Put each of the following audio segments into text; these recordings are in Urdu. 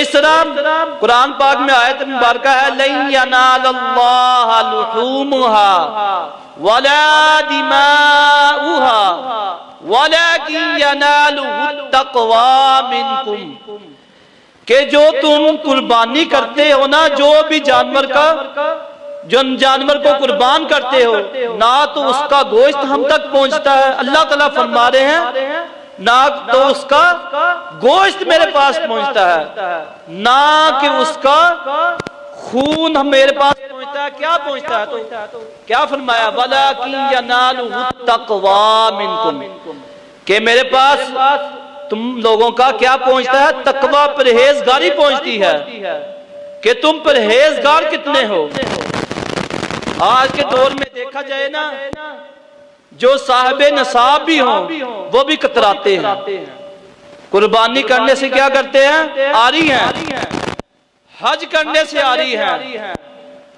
اس طرح قرآن پاک میں آیت مبارکہ ہے لَن يَنَالَ اللَّهَ لُحُومُهَا وَلَا دِمَاؤُهَا وَلَكِنْ يَنَالُهُ التَّقْوَى مِنْكُمْ، کہ جو تم قربانی کرتے ہو نا، جو بھی جانور کو قربان کرتے ہو، نہ تو اس کا گوشت ہم تک پہنچتا ہے، اللہ تعالیٰ فرما رہے ہیں، نہ تو اس کا گوشت میرے پاس پہنچتا ہے، نہ کہ اس کا خون میرے پاس پہنچتا ہے۔ کیا پہنچتا ہے؟ تو کیا فرمایا وَلَكِنْ يَنَالُهُ التَّقْوَى مِنْكُمْ، کہ میرے پاس تم لوگوں کا کیا پہنچتا ہے؟ تقوی، پرہیزگاری پہنچتی ہے، کہ تم پرہیزگار کتنے ہو۔ آج کے دور میں دیکھا جائے نا، جو صاحب نصاب بھی ہوں وہ بھی کتراتے ہیں، قربانی کرنے سے کیا کرتے ہیں؟ آری ہیں، حج کرنے سے آری ہیں۔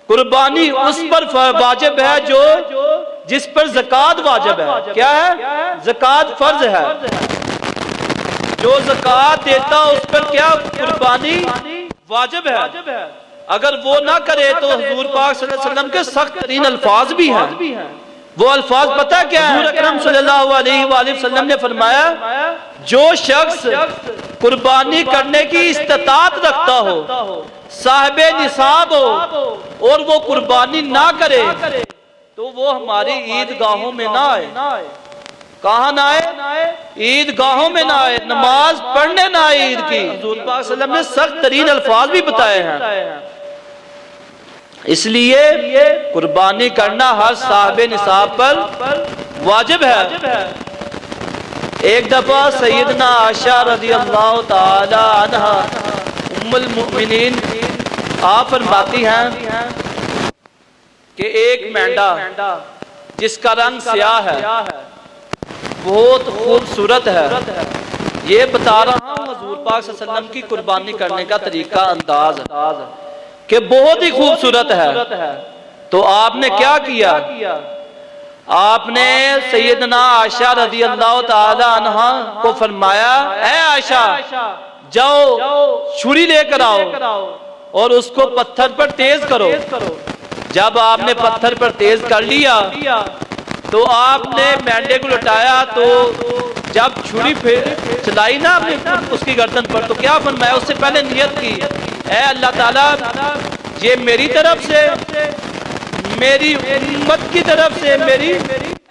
قربانی اس پر واجب ہے جس پر زکوٰۃ واجب ہے۔ کیا ہے؟ زکوٰۃ فرض ہے، جو زکوٰۃ دیتا اس پر کیا قربانی واجب ہے۔ اگر وہ نہ کرے تو حضور پاک صلی اللہ علیہ وسلم کے سخت ترین الفاظ بھی ہیں۔ وہ الفاظ پتہ کیا ہے؟ حضور اکرم صلی اللہ علیہ وآلہ وسلم نے فرمایا جو شخص قربانی کرنے کی استطاعت رکھتا ہو، صاحب نصاب ہو، اور وہ قربانی نہ کرے تو وہ ہماری عیدگاہوں میں نہ آئے۔ کہاں نہ آئے؟ عیدگاہوں میں نہ آئے، نماز پڑھنے نہ آئے عید کی۔ حضور پاک صلی اللہ علیہ وسلم نے سخت ترین الفاظ بھی بتائے ہیں۔ اس لیے قربانی کرنا ہر صاحب نصاب پر واجب ہے۔ ایک دفعہ سیدنا عائشہ رضی اللہ تعالی عنہ ام المؤمنین آپ فرماتی ہیں کہ ایک مینڈا جس کا رنگ سیاہ ہے، بہت خوبصورت ہے، یہ بتا رہا ہوں حضور پاک صلی اللہ علیہ وسلم کی قربانی کرنے کا طریقہ انداز کہ بہت ہی خوبصورت ہے۔ تو آپ نے کیا کیا؟ آپ نے سیدنا عائشہ رضی اللہ تعالی عنہ کو فرمایا اے عائشہ جاؤ چھری لے کر آؤ اور اس کو پتھر پر تیز کرو۔ جب آپ نے پتھر پر تیز کر لیا تو آپ نے مینڈے کو لٹایا، تو جب چھری چلائی نا اس کی گردن پر تو کیا فرمایا؟ اس سے پہلے نیت کی اے اللہ تعالیٰ یہ میری طرف سے، میری امت کی طرف سے، میری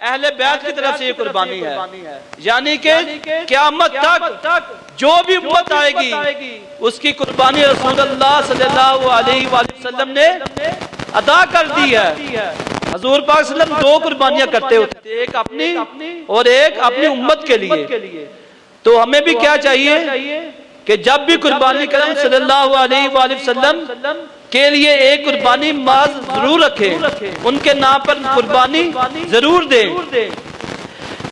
اہل بیت کی طرف سے یہ قربانی ہے، یعنی کہ قیامت تک جو بھی امت آئے گی اس کی قربانی رسول اللہ صلی اللہ علیہ وآلہ وسلم نے ادا کر دی ہے۔ حضور پاک صلی اللہ علیہ وسلم دو قربانیاں کرتے ہوتے تھے، ایک اپنی اور ایک اپنی امت کے لیے۔ تو ہمیں بھی کیا چاہیے کہ جب بھی قربانی کریں صلی اللہ علیہ وآلہ وسلم کے لیے ایک قربانی ماز ضرور رکھیں، ان کے نام پر قربانی ضرور دیں۔